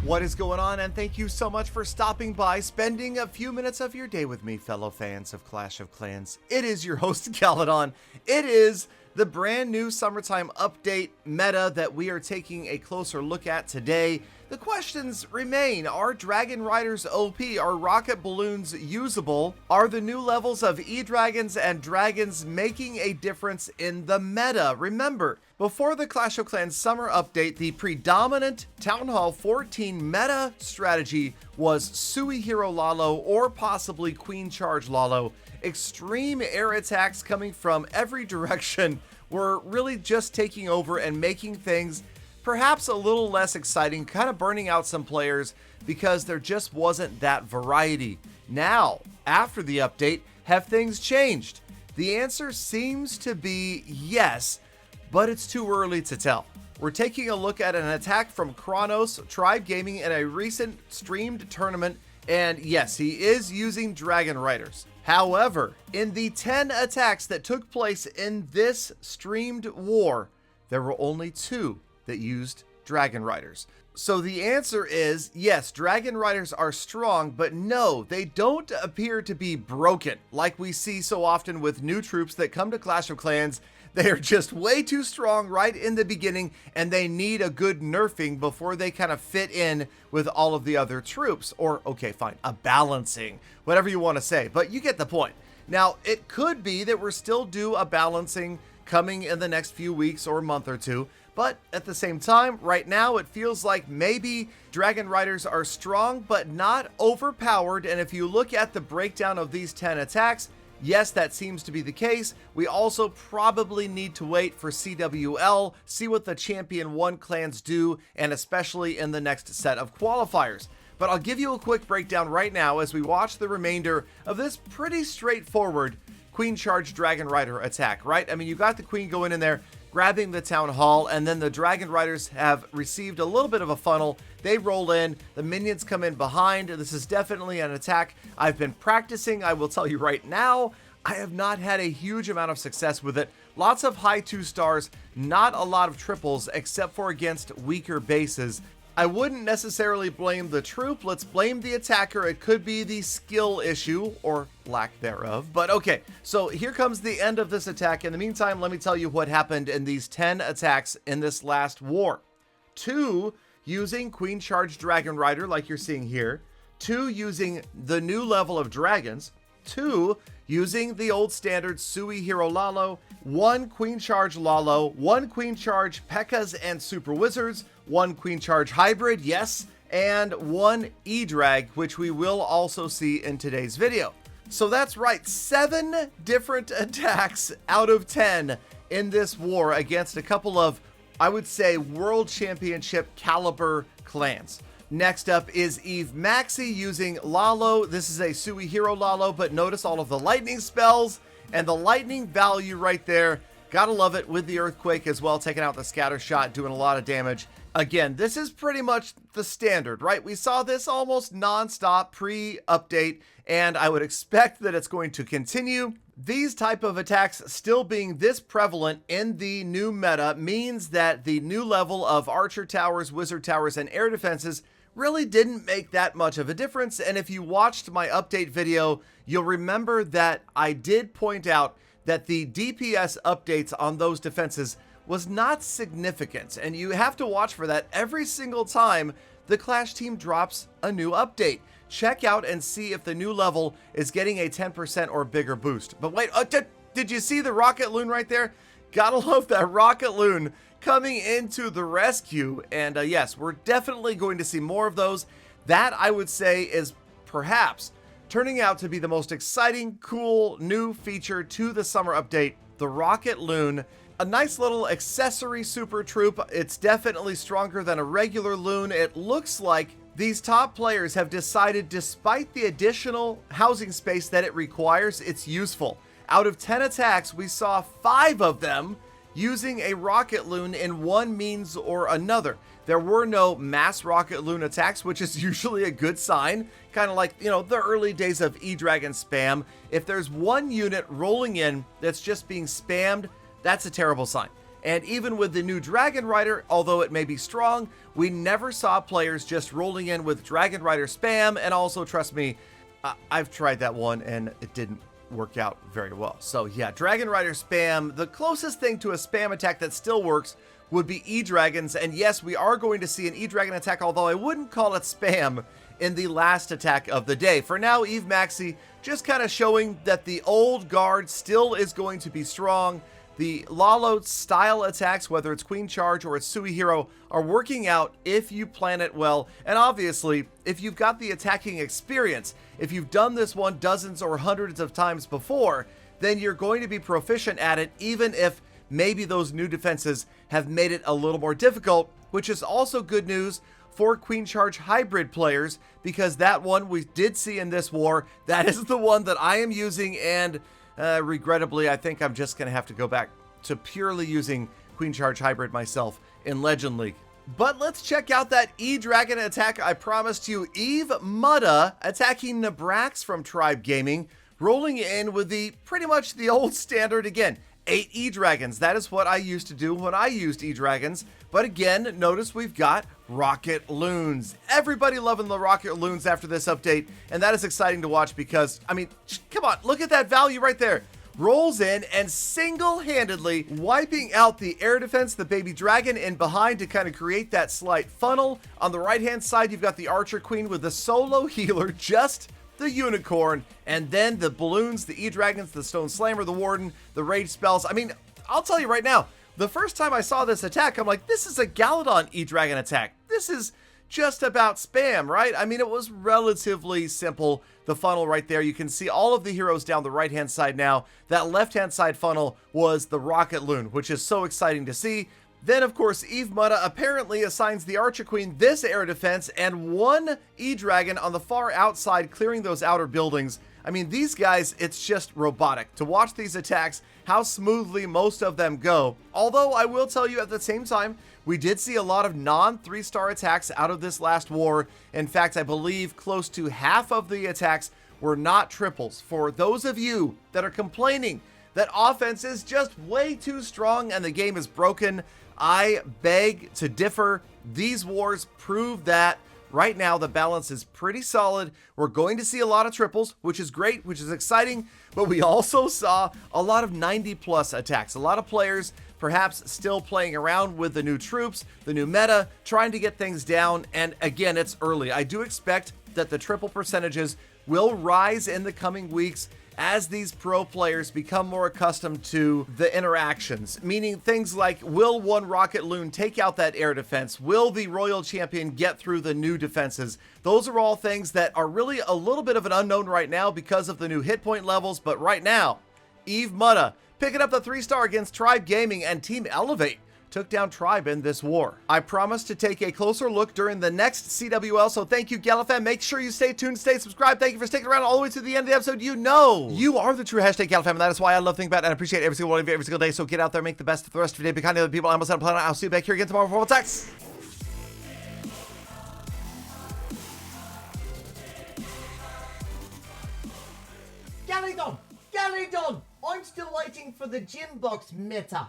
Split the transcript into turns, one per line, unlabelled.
What is going on? And thank you so much for stopping by, spending a few minutes of your day with me, fellow fans of Clash of Clans. It is your host, Galadon. It is the brand new summertime update meta that we are taking a closer look at today. The questions remain. Are Dragon Riders OP? Are rocket balloons usable? Are the new levels of E-Dragons and Dragons making a difference in the meta? Remember, before the Clash of Clans summer update, the predominant Town Hall 14 meta strategy was Sui Hero Lalo or possibly Queen Charge Lalo. Extreme air attacks coming from every direction were really just taking over and making things perhaps a little less exciting, kind of burning out some players because there just wasn't that variety. Now, after the update, have things changed? The answer seems to be yes, but it's too early to tell. We're taking a look at an attack from Kronos Tribe Gaming in a recent streamed tournament, and yes, he is using Dragon Riders. However, in the 10 attacks that took place in this streamed war, there were only 2 that used Dragon Riders. So the answer is yes, Dragon Riders are strong, but no, they don't appear to be broken like we see so often with new troops that come to Clash of Clans. They are just way too strong right in the beginning, and they need a good nerfing before they kind of fit in with all of the other troops. Or, okay, fine, a balancing, whatever you want to say, but you get the point. Now, it could be that we're still due a balancing coming in the next few weeks or month or two, but at the same time, right now, it feels like maybe Dragon Riders are strong, but not overpowered. And if you look at the breakdown of these 10 attacks, yes, that seems to be the case. We also probably need to wait for CWL, see what the Champion 1 clans do, and especially in the next set of qualifiers. But I'll give you a quick breakdown right now as we watch the remainder of this pretty straightforward Queen Charge Dragon Rider attack, right? I mean, you got the Queen going in there, grabbing the Town Hall, and then the Dragon Riders have received a little bit of a funnel. They roll in, the minions come in behind. This is definitely an attack I've been practicing. I will tell you right now, I have not had a huge amount of success with it. Lots of high 2 stars, not a lot of triples, except for against weaker bases. I wouldn't necessarily blame the troop. Let's blame the attacker. It could be the skill issue or lack thereof. But okay, so here comes the end of this attack. In the meantime, let me tell you what happened in these 10 attacks in this last war. 2 using Queen Charge Dragon Rider, like you're seeing here. 2 using the new level of dragons. 2 using the old standard Sui Hero Lalo. 1 Queen Charge Lalo. 1 Queen Charge P.E.K.K.A.s and Super Wizards. 1 Queen Charge Hybrid, yes, and 1 E-Drag, which we will also see in today's video. So that's right, 7 different attacks out of 10 in this war against a couple of, I would say, World Championship caliber clans. Next up is Eve Maxi using Lalo. This is a Sui Hero Lalo, but notice all of the lightning spells and the lightning value right there. Gotta love it with the Earthquake as well, taking out the scatter shot, doing a lot of damage. Again, this is pretty much the standard, right? We saw this almost non-stop pre-update, and I would expect that it's going to continue. These type of attacks still being this prevalent in the new meta means that the new level of Archer Towers, Wizard Towers, and Air Defenses really didn't make that much of a difference. And if you watched my update video, you'll remember that I did point out that the DPS updates on those defenses was not significant, and you have to watch for that every single time the Clash team drops a new update. Check out and see if the new level is getting a 10% or bigger boost. But wait, did you see the Rocket Loon right there? Gotta love that Rocket Loon coming into the rescue. And yes, we're definitely going to see more of those. That, I would say, is perhaps turning out to be the most exciting, cool, new feature to the summer update, the Rocket Loon. A nice little accessory super troop. It's definitely stronger than a regular loon. It looks like these top players have decided, despite the additional housing space that it requires, it's useful. Out of 10 attacks, we saw 5 of them using a rocket loon in one means or another. There were no mass rocket loon attacks, which is usually a good sign. Kind of like, you know, the early days of E-Dragon spam. If there's one unit rolling in that's just being spammed, that's a terrible sign. And even with the new Dragon Rider, although it may be strong, we never saw players just rolling in with Dragon Rider spam. And also, trust me, I've tried that one and it didn't work out very well. So yeah, Dragon Rider spam, the closest thing to a spam attack that still works would be E-Dragons. And yes, we are going to see an E-Dragon attack, although I wouldn't call it spam in the last attack of the day. For now, Eve Maxi just kind of showing that the old guard still is going to be strong. The Lalo style attacks, whether it's Queen Charge or it's Sui Hero, are working out if you plan it well. And obviously, if you've got the attacking experience, if you've done this one dozens or hundreds of times before, then you're going to be proficient at it, even if maybe those new defenses have made it a little more difficult, which is also good news for Queen Charge hybrid players, because that one we did see in this war. That is the one that I am using, and regrettably, I think I'm just going to have to go back to purely using Queen Charge hybrid myself in Legend League. But let's check out that E-Dragon attack I promised you. Eve Mutta attacking Nabrax from Tribe Gaming, rolling in with pretty much the old standard again. 8 E-Dragons. That is what I used to do when I used E-Dragons. But again, notice we've got Rocket Loons. Everybody loving the Rocket Loons after this update, and that is exciting to watch because, I mean, come on, look at that value right there. Rolls in and single-handedly wiping out the air defense, the baby dragon in behind to kind of create that slight funnel. On the right-hand side, you've got the Archer Queen with the solo healer, just the unicorn, and then the balloons, the E-Dragons, the Stone Slammer, the Warden, the rage spells. I mean, I'll tell you right now, the first time I saw this attack, I'm like, this is a Galadon E-Dragon attack. This is just about spam, right? I mean, it was relatively simple. The funnel right there, you can see all of the heroes down the right-hand side now. That left-hand side funnel was the Rocket Loon, which is so exciting to see. Then, of course, Eve Mutta apparently assigns the Archer Queen this air defense and one E-Dragon on the far outside, clearing those outer buildings. I mean, these guys, it's just robotic. To watch these attacks, how smoothly most of them go. Although, I will tell you at the same time, we did see a lot of non-3-star attacks out of this last war. In fact, I believe close to half of the attacks were not triples. For those of you that are complaining that offense is just way too strong and the game is broken, I beg to differ. These wars prove that right now the balance is pretty solid. We're going to see a lot of triples, which is great, which is exciting, but we also saw a lot of 90+ attacks. A lot of players perhaps still playing around with the new troops, the new meta, trying to get things down, and again, it's early. I do expect that the triple percentages will rise in the coming weeks as these pro players become more accustomed to the interactions, meaning things like, will one Rocket Loon take out that air defense? Will the Royal Champion get through the new defenses? Those are all things that are really a little bit of an unknown right now because of the new hit point levels, but right now, Eve Mutta picking up the 3-star against Tribe Gaming, and Team Elevate took down Tribe in this war. I promise to take a closer look during the next CWL, so thank you, Galafam. Make sure you stay tuned, stay subscribed. Thank you for sticking around all the way to the end of the episode. You know you are the true hashtag Galafam, and that is why I love thinking about and appreciate every single one of you every single day. So get out there, make the best of the rest of your day. Be kind to the people. I almost had a plan. I'll see you back here again tomorrow for more attacks. Galadon! Galadon! I'm still waiting for the gym box meta.